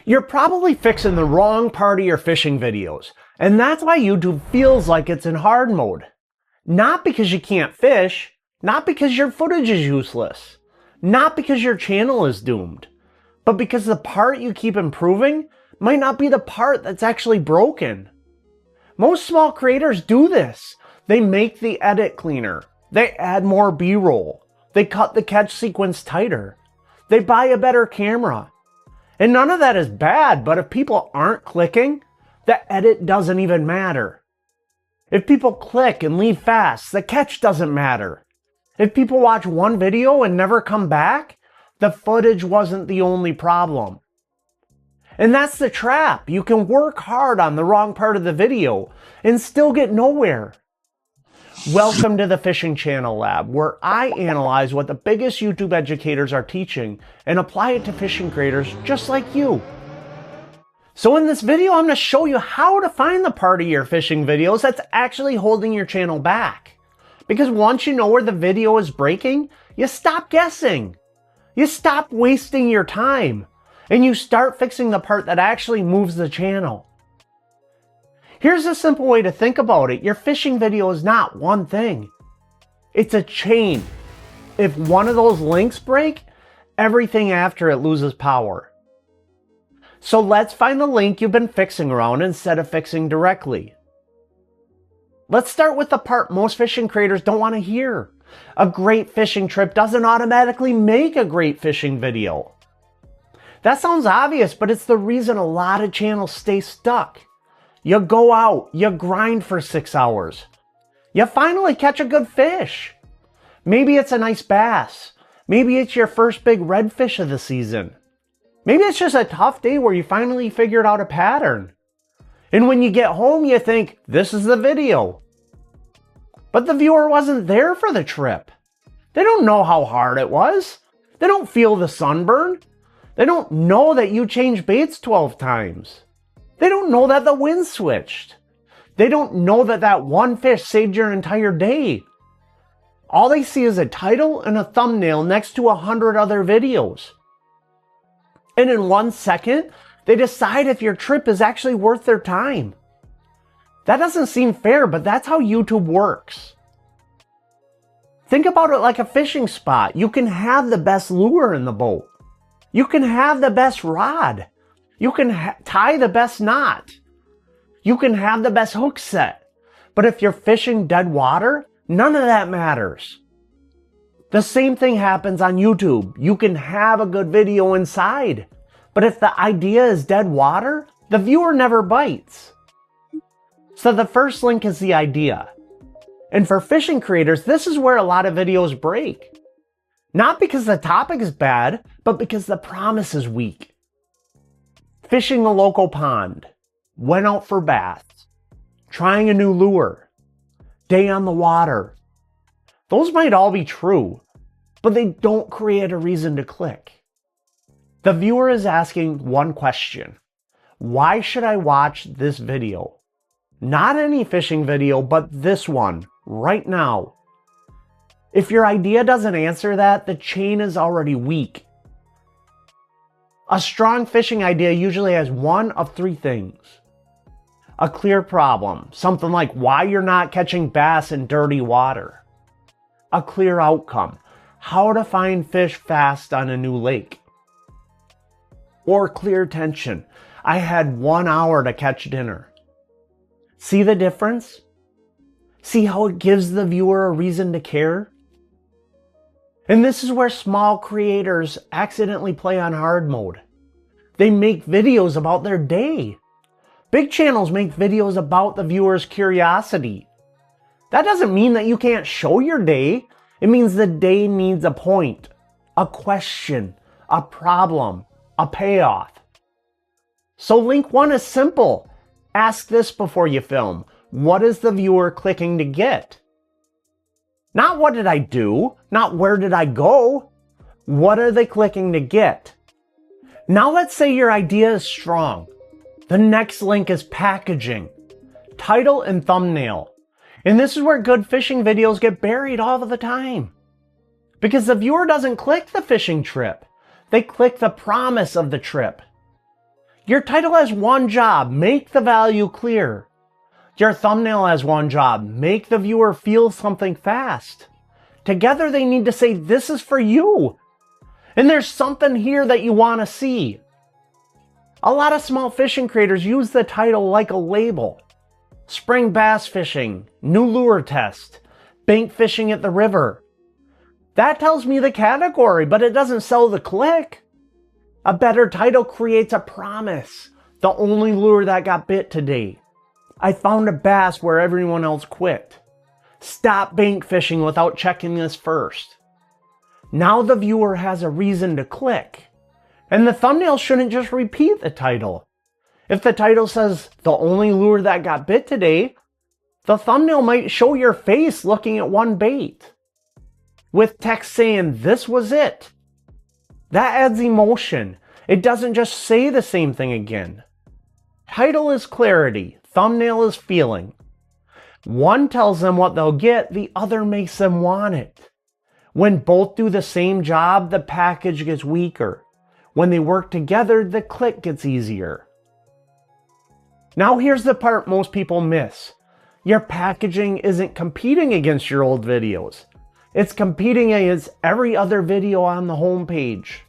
You're probably fixing the wrong part of your fishing videos, and that's why YouTube feels like it's in hard mode. Not because you can't fish, not because your footage is useless, not because your channel is doomed, but because the part you keep improving might not be the part that's actually broken. Most small creators do this. They make the edit cleaner. They add more B-roll. They cut the catch sequence tighter. They buy a better camera. And none of that is bad, but if people aren't clicking, the edit doesn't even matter. If people click and leave fast, the catch doesn't matter. If people watch one video and never come back, the footage wasn't the only problem. And that's the trap. You can work hard on the wrong part of the video and still get nowhere. Welcome to the Fishing Channel Lab, where I analyze what the biggest YouTube educators are teaching and apply it to fishing creators just like you. So in this video, I'm going to show you how to find the part of your fishing videos that's actually holding your channel back. Because once you know where the video is breaking, you stop guessing. You stop wasting your time. And you start fixing the part that actually moves the channel. Here's a simple way to think about it. Your fishing video is not one thing. It's a chain. If one of those links break, everything after it loses power. So let's find the link you've been fixing around instead of fixing directly. Let's start with the part most fishing creators don't want to hear. A great fishing trip doesn't automatically make a great fishing video. That sounds obvious, but it's the reason a lot of channels stay stuck. You go out, you grind for 6 hours. You finally catch a good fish. Maybe it's a nice bass. Maybe it's your first big redfish of the season. Maybe it's just a tough day where you finally figured out a pattern. And when you get home, you think, this is the video. But the viewer wasn't there for the trip. They don't know how hard it was. They don't feel the sunburn. They don't know that you changed baits 12 times. They don't know that the wind switched. They don't know that that one fish saved your entire day. All they see is a title and a thumbnail next to 100 other videos. And in 1 second, they decide if your trip is actually worth their time. That doesn't seem fair, but that's how YouTube works. Think about it like a fishing spot. You can have the best lure in the boat. You can have the best rod. You can tie the best knot. You can have the best hook set. But if you're fishing dead water, none of that matters. The same thing happens on YouTube. You can have a good video inside. But if the idea is dead water, the viewer never bites. So the first link is the idea. And for fishing creators, this is where a lot of videos break. Not because the topic is bad, but because the promise is weak. Fishing a local pond, went out for bass, trying a new lure, day on the water. Those might all be true, but they don't create a reason to click. The viewer is asking one question. Why should I watch this video? Not any fishing video, but this one, right now. If your idea doesn't answer that, the chain is already weak. A strong fishing idea usually has one of three things. A clear problem, something like why you're not catching bass in dirty water. A clear outcome, how to find fish fast on a new lake. Or clear tension, I had 1 hour to catch dinner. See the difference? See how it gives the viewer a reason to care? And this is where small creators accidentally play on hard mode. They make videos about their day. Big channels make videos about the viewer's curiosity. That doesn't mean that you can't show your day. It means the day needs a point, a question, a problem, a payoff. So link 1 is simple. Ask this before you film. What is the viewer clicking to get? Not what did I do, not where did I go. What are they clicking to get? Now let's say your idea is strong. The next link is packaging, title and thumbnail. And this is where good fishing videos get buried all of the time. Because the viewer doesn't click the fishing trip. They click the promise of the trip. Your title has one job, make the value clear. Your thumbnail has one job, make the viewer feel something fast. Together they need to say, this is for you. And there's something here that you want to see. A lot of small fishing creators use the title like a label. Spring bass fishing, new lure test, bank fishing at the river. That tells me the category, but it doesn't sell the click. A better title creates a promise. The only lure that got bit today. I found a bass where everyone else quit. Stop bank fishing without checking this first. Now the viewer has a reason to click. And the thumbnail shouldn't just repeat the title. If the title says, the only lure that got bit today, the thumbnail might show your face looking at one bait, with text saying, this was it. That adds emotion. It doesn't just say the same thing again. Title is clarity. Thumbnail is feeling. One tells them what they'll get, the other makes them want it. When both do the same job, the package gets weaker. When they work together, the click gets easier. Now here's the part most people miss. Your packaging isn't competing against your old videos. It's competing against every other video on the homepage.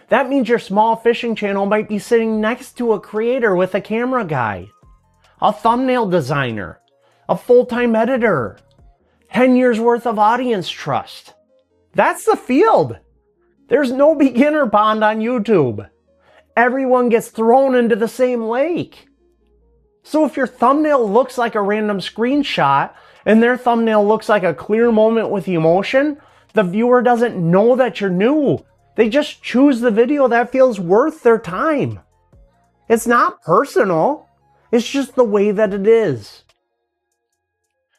That means your small fishing channel might be sitting next to a creator with a camera guy, a thumbnail designer, a full-time editor, 10 years worth of audience trust. That's the field. There's no beginner pond on YouTube. Everyone gets thrown into the same lake. So if your thumbnail looks like a random screenshot and their thumbnail looks like a clear moment with emotion, the viewer doesn't know that you're new. They just choose the video that feels worth their time. It's not personal. It's just the way that it is.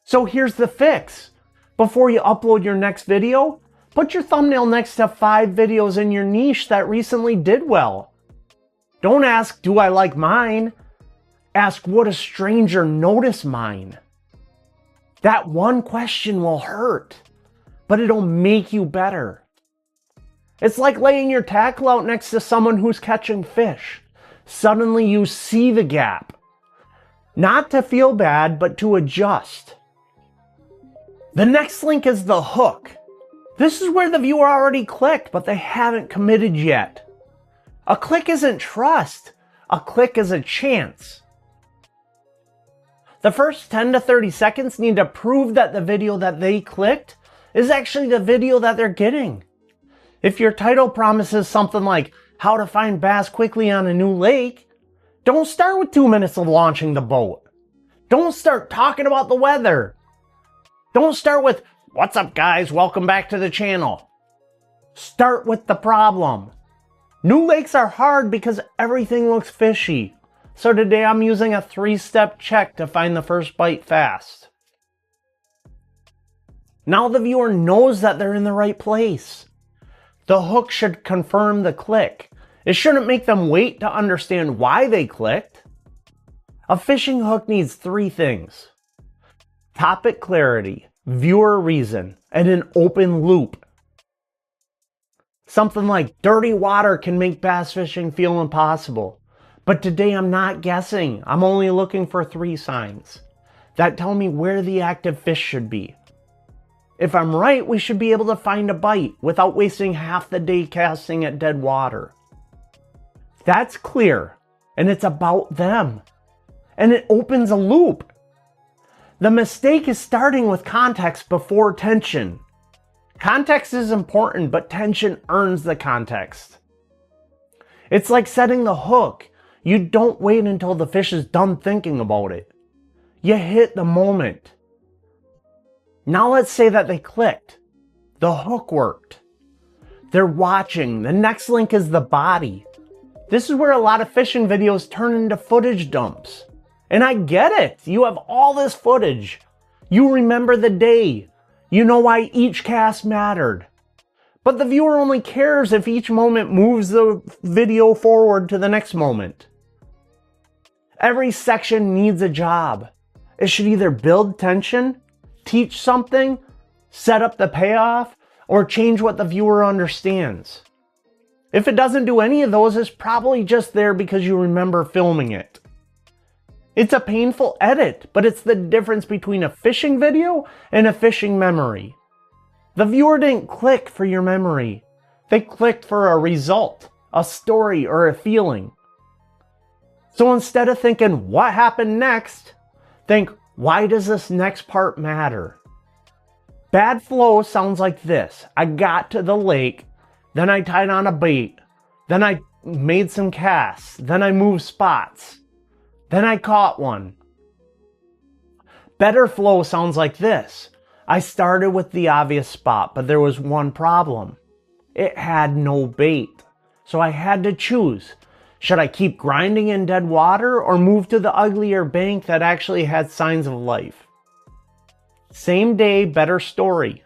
So here's the fix. Before you upload your next video, put your thumbnail next to 5 videos in your niche that recently did well. Don't ask, do I like mine? Ask, would a stranger notice mine? That one question will hurt, but it'll make you better. It's like laying your tackle out next to someone who's catching fish. Suddenly you see the gap. Not to feel bad, but to adjust. The next link is the hook. This is where the viewer already clicked, but they haven't committed yet. A click isn't trust. A click is a chance. The first 10 to 30 seconds need to prove that the video that they clicked is actually the video that they're getting. If your title promises something like how to find bass quickly on a new lake, don't start with 2 minutes of launching the boat. Don't start talking about the weather. Don't start with, what's up guys, welcome back to the channel. Start with the problem. New lakes are hard because everything looks fishy. So today I'm using a 3-step check to find the first bite fast. Now the viewer knows that they're in the right place. The hook should confirm the click. It shouldn't make them wait to understand why they clicked. A fishing hook needs 3 things: topic clarity, viewer reason, and an open loop. Something like dirty water can make bass fishing feel impossible. But today I'm not guessing. I'm only looking for 3 signs that tell me where the active fish should be. If I'm right, we should be able to find a bite without wasting half the day casting at dead water. That's clear, and it's about them. And it opens a loop. The mistake is starting with context before tension. Context is important, but tension earns the context. It's like setting the hook. You don't wait until the fish is done thinking about it. You hit the moment. Now let's say that they clicked. The hook worked. They're watching. The next link is the body. This is where a lot of fishing videos turn into footage dumps. And I get it. You have all this footage. You remember the day. You know why each cast mattered. But the viewer only cares if each moment moves the video forward to the next moment. Every section needs a job. It should either build tension, teach something, set up the payoff, or change what the viewer understands. If it doesn't do any of those, it's probably just there because you remember filming it. It's a painful edit, but it's the difference between a fishing video and a fishing memory. The viewer didn't click for your memory. They clicked for a result, a story, or a feeling. So instead of thinking, what happened next? Think, why does this next part matter? Bad flow sounds like this. I got to the lake, then I tied on a bait, then I made some casts, then I moved spots, then I caught one. Better flow sounds like this. I started with the obvious spot, but there was one problem. It had no bait. So I had to choose. Should I keep grinding in dead water or move to the uglier bank that actually had signs of life? Same day, better story.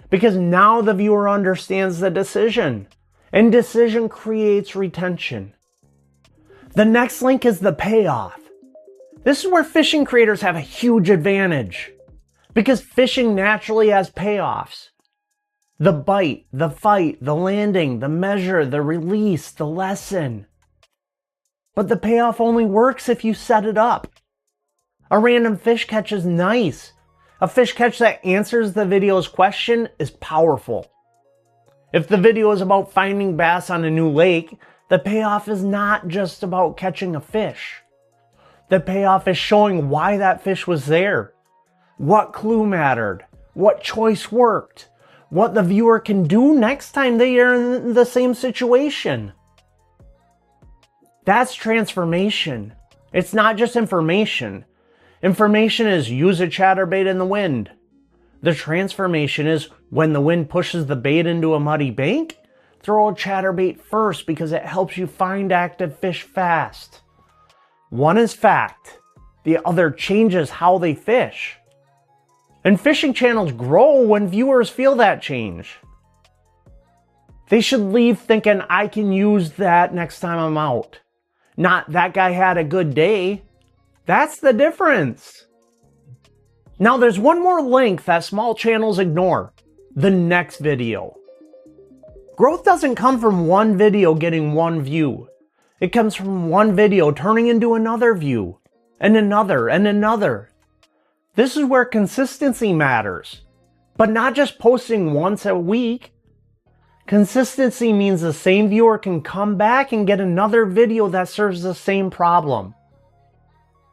Because now the viewer understands the decision, and decision creates retention. The next link is the payoff. This is where fishing creators have a huge advantage, because fishing naturally has payoffs. The bite, the fight, the landing, the measure, the release, the lesson. But the payoff only works if you set it up. A random fish catch is nice. A fish catch that answers the video's question is powerful. If the video is about finding bass on a new lake, the payoff is not just about catching a fish. The payoff is showing why that fish was there, what clue mattered, what choice worked, what the viewer can do next time they are in the same situation. That's transformation. It's not just information. Information is use a chatterbait in the wind. The transformation is when the wind pushes the bait into a muddy bank, throw a chatterbait first because it helps you find active fish fast. One is fact. The other changes how they fish. And fishing channels grow when viewers feel that change. They should leave thinking, I can use that next time I'm out. Not, that guy had a good day. That's the difference. Now there's one more link that small channels ignore. The next video. Growth doesn't come from one video getting one view. It comes from one video turning into another view, and another, and another. This is where consistency matters, but not just posting once a week. Consistency means the same viewer can come back and get another video that serves the same problem.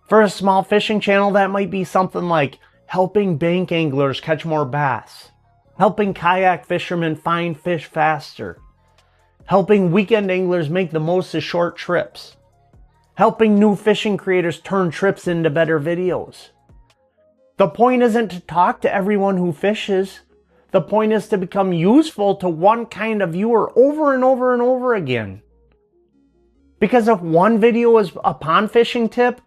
For a small fishing channel, that might be something like helping bank anglers catch more bass, helping kayak fishermen find fish faster, helping weekend anglers make the most of short trips, helping new fishing creators turn trips into better videos. The point isn't to talk to everyone who fishes. The point is to become useful to one kind of viewer over and over and over again. Because if one video is a pond fishing tip,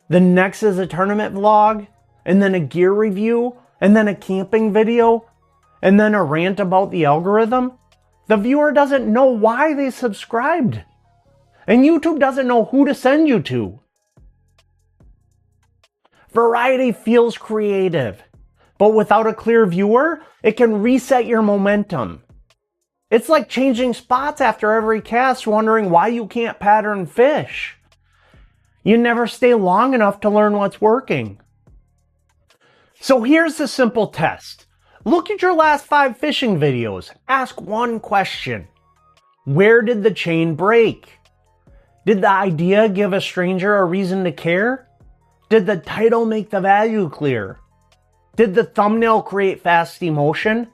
the next is a tournament vlog, and then a gear review, and then a camping video, and then a rant about the algorithm, the viewer doesn't know why they subscribed. And YouTube doesn't know who to send you to. Variety feels creative, but without a clear viewer, it can reset your momentum. It's like changing spots after every cast, wondering why you can't pattern fish. You never stay long enough to learn what's working. So here's the simple test. Look at your last 5 fishing videos. Ask one question. Where did the chain break? Did the idea give a stranger a reason to care? Did the title make the value clear? Did the thumbnail create fast emotion?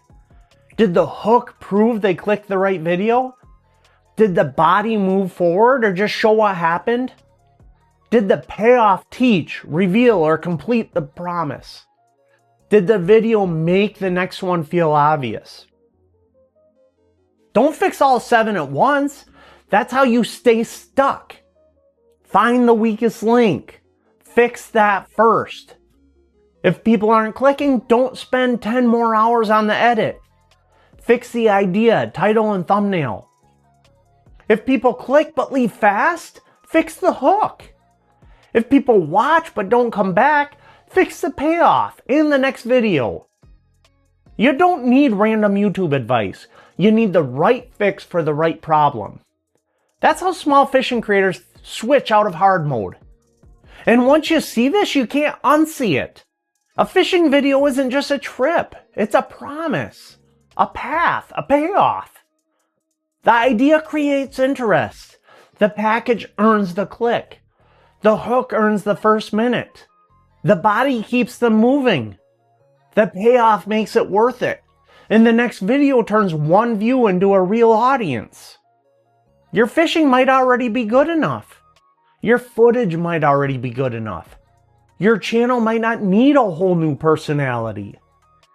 Did the hook prove they clicked the right video? Did the body move forward or just show what happened? Did the payoff teach, reveal, or complete the promise? Did the video make the next one feel obvious? Don't fix all 7 at once. That's how you stay stuck. Find the weakest link. Fix that first. If people aren't clicking, don't spend 10 more hours on the edit. Fix the idea, title, and thumbnail. If people click but leave fast, fix the hook. If people watch but don't come back, fix the payoff in the next video. You don't need random YouTube advice. You need the right fix for the right problem. That's how small fishing creators switch out of hard mode. And once you see this, you can't unsee it. A fishing video isn't just a trip. It's a promise, a path, a payoff. The idea creates interest. The package earns the click. The hook earns the first minute. The body keeps them moving. The payoff makes it worth it. And the next video turns one view into a real audience. Your fishing might already be good enough. Your footage might already be good enough. Your channel might not need a whole new personality.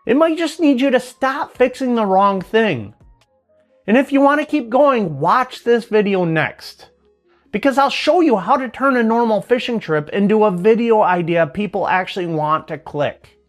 It might just need you to stop fixing the wrong thing. And if you want to keep going, watch this video next. Because I'll show you how to turn a normal fishing trip into a video idea people actually want to click.